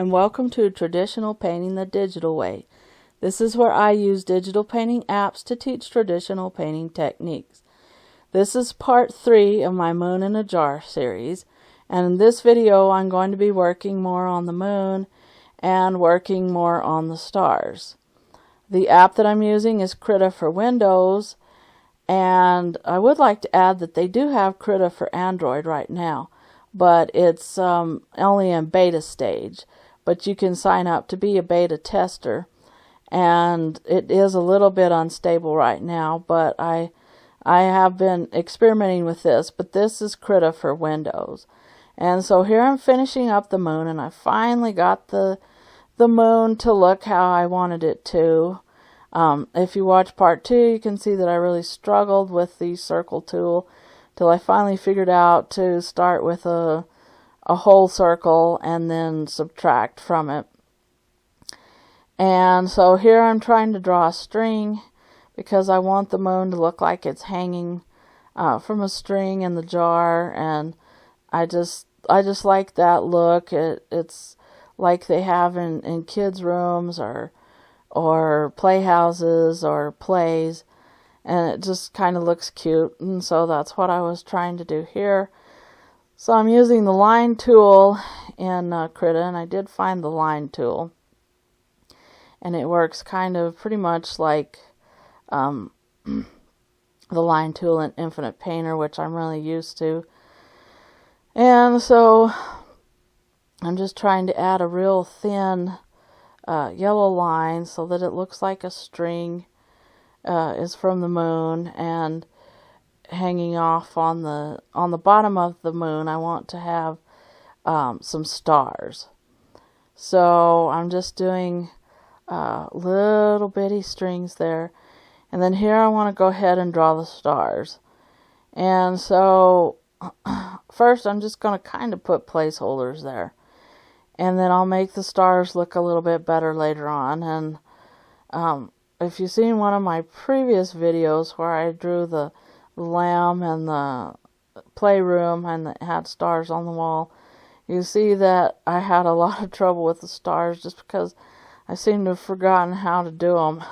and welcome to Traditional Painting the Digital Way. This is where I use digital painting apps to teach traditional painting techniques. This is part 3 of my Moon in a Jar series, and in this video I'm going to be working more on the moon and working more on the stars. The app that I'm using is Krita for Windows, and I would like to add that they do have Krita for Android right now, but it's only in beta stage. But you can sign up to be a beta tester, and it is a little bit unstable right now, but I have been experimenting with this, but this is Krita for Windows. And so here I'm finishing up the moon, and I finally got the moon to look how I wanted it to. If you watch part 2, you can see that I really struggled with the circle tool till I finally figured out to start with a whole circle and then subtract from it. And so here I'm trying to draw a string because I want the moon to look like it's hanging from a string in the jar, and I just like that look. It's like they have in kids' rooms or playhouses or plays, and it just kind of looks cute, and so that's what I was trying to do here. So I'm using the line tool in Krita, and I did find the line tool, and it works kind of pretty much like the line tool in Infinite Painter, which I'm really used to. And so I'm just trying to add a real thin yellow line so that it looks like a string is from the moon, and hanging off on the bottom of the moon I want to have some stars. So I'm just doing little bitty strings there, and then here I want to go ahead and draw the stars. And so first I'm just going to kind of put placeholders there, and then I'll make the stars look a little bit better later on. And if you've seen one of my previous videos where I drew the lamb and the playroom and it had stars on the wall, you see that I had a lot of trouble with the stars just because I seem to have forgotten how to do them.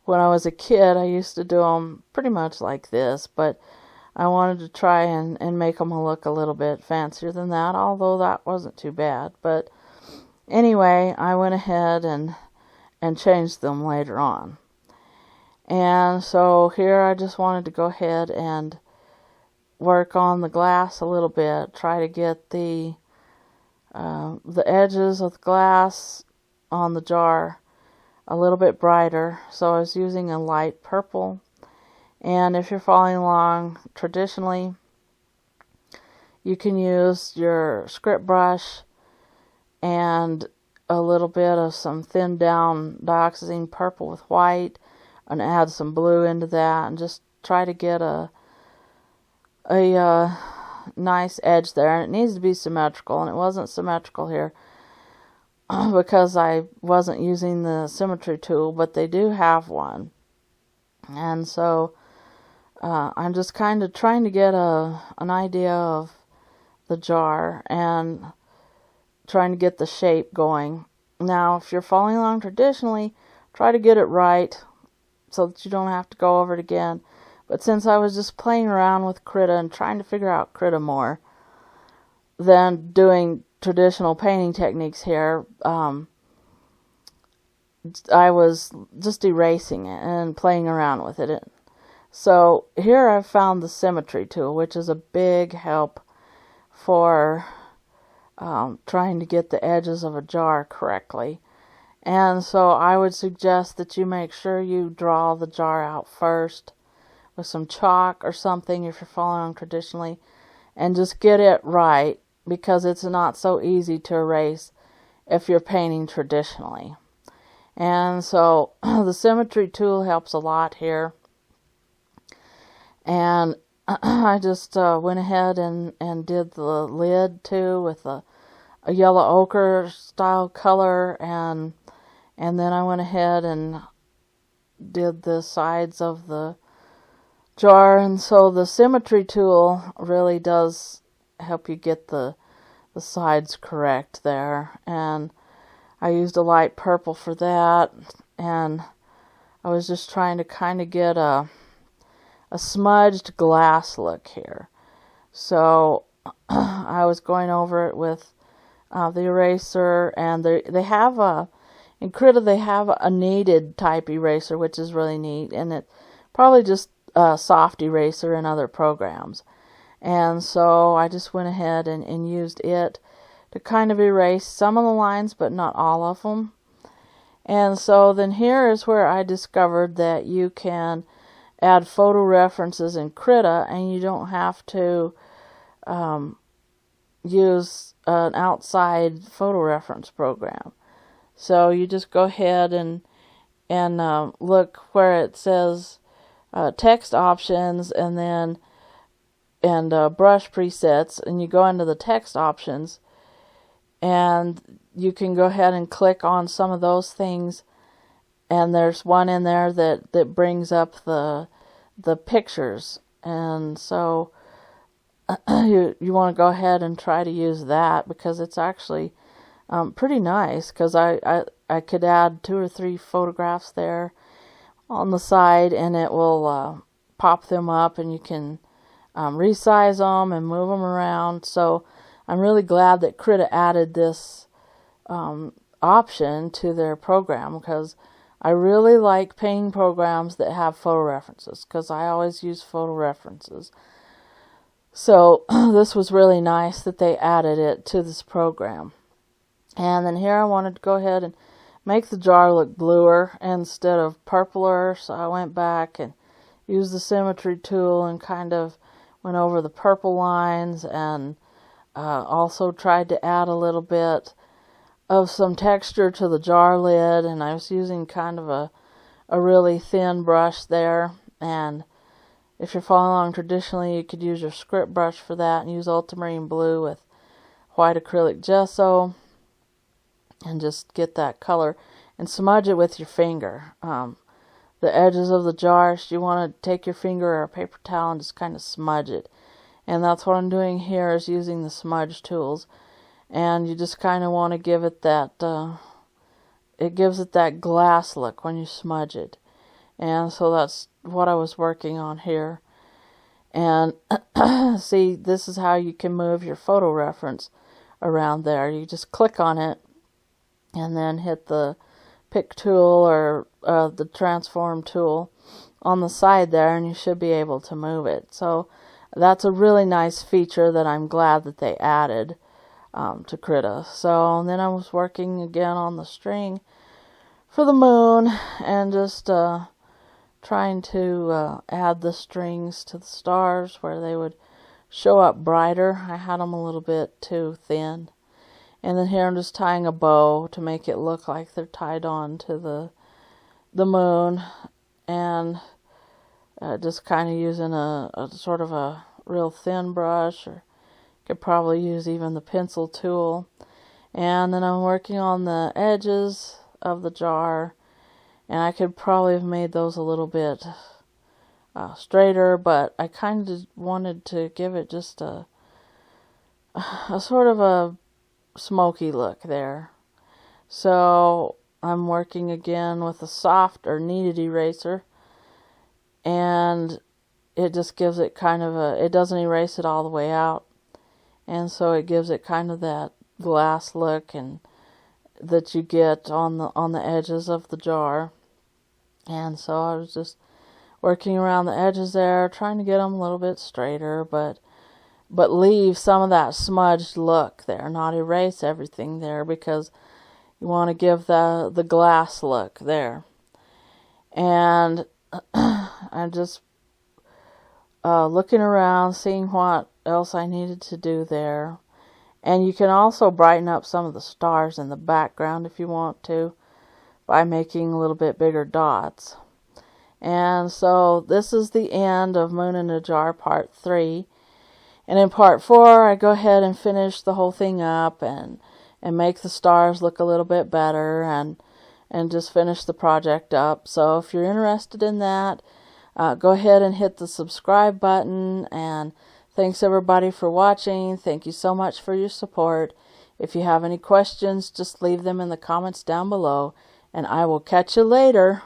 When I was a kid, I used to do them pretty much like this, but I wanted to try and make them look a little bit fancier than that, although that wasn't too bad. But anyway, I went ahead and changed them later on. And so here I just wanted to go ahead and work on the glass a little bit, try to get the edges of the glass on the jar a little bit brighter. So I was using a light purple. And if you're following along traditionally, you can use your script brush and a little bit of some thinned down dioxazine purple with white, and add some blue into that, and just try to get a nice edge there. And it needs to be symmetrical, and it wasn't symmetrical here because I wasn't using the symmetry tool, but they do have one. And so I'm just kind of trying to get an idea of the jar and trying to get the shape going. Now, if you're following along traditionally, try to get it right so that you don't have to go over it again. But since I was just playing around with Krita and trying to figure out Krita more than doing traditional painting techniques here, I was just erasing it and playing around with it. So here I've found the symmetry tool, which is a big help for trying to get the edges of a jar correctly. And so I would suggest that you make sure you draw the jar out first with some chalk or something if you're following traditionally, and just get it right, because it's not so easy to erase if you're painting traditionally. And so the symmetry tool helps a lot here. And I just went ahead and did the lid too with a yellow ochre style color, and then I went ahead and did the sides of the jar. And so the symmetry tool really does help you get the the sides correct there. And I used a light purple for that, and I was just trying to kind of get a smudged glass look here. So I was going over it with the eraser, and they have in Krita they have a kneaded type eraser, which is really neat, and it probably just a soft eraser in other programs. And so I just went ahead and used it to kind of erase some of the lines, but not all of them. And so then here is where I discovered that you can add photo references in Krita, and you don't have to use an outside photo reference program. So you just go ahead and look where it says text options, and then brush presets, and you go into the text options, and you can go ahead and click on some of those things, and there's one in there that brings up the pictures, and so you want to go ahead and try to use that, because it's actually pretty nice, because I could add 2 or 3 photographs there on the side, and it will pop them up, and you can resize them and move them around. So I'm really glad that Krita added this option to their program, because I really like painting programs that have photo references, because I always use photo references. So this was really nice that they added it to this program. And then here I wanted to go ahead and make the jar look bluer instead of purpler, so I went back and used the symmetry tool and kind of went over the purple lines, and also tried to add a little bit of some texture to the jar lid, and I was using kind of a really thin brush there. And if you're following along traditionally, you could use your script brush for that and use ultramarine blue with white acrylic gesso and just get that color and smudge it with your finger. The edges of the jars, you want to take your finger or a paper towel and just kind of smudge it. And that's what I'm doing here, is using the smudge tools. And you just kind of want to give it that, it gives it that glass look when you smudge it. And so that's what I was working on here. And see, this is how you can move your photo reference around there. You just click on it and then hit the pick tool or the transform tool on the side there, and you should be able to move it. So that's a really nice feature that I'm glad that they added to Krita. So then I was working again on the string for the moon, and just trying to add the strings to the stars where they would show up brighter. I had them a little bit too thin. And then here I'm just tying a bow to make it look like they're tied on to the moon, and just kind of using a sort of a real thin brush, or could probably use even the pencil tool. And then I'm working on the edges of the jar, and I could probably have made those a little bit straighter, but I kind of wanted to give it just a sort of a smoky look there. So I'm working again with a soft or kneaded eraser, and it just gives it kind of it doesn't erase it all the way out, and so it gives it kind of that glass look and that you get on the edges of the jar. And so I was just working around the edges there, trying to get them a little bit straighter, but leave some of that smudged look there, not erase everything there, because you want to give the glass look there. And I'm just looking around, seeing what else I needed to do there. And you can also brighten up some of the stars in the background if you want to, by making a little bit bigger dots. And so this is the end of Moon in a Jar Part 3. And in Part 4, I go ahead and finish the whole thing up and make the stars look a little bit better, and just finish the project up. So if you're interested in that, go ahead and hit the subscribe button, and Thanks everybody for watching. Thank you so much for your support. If you have any questions, just leave them in the comments down below, and I will catch you later.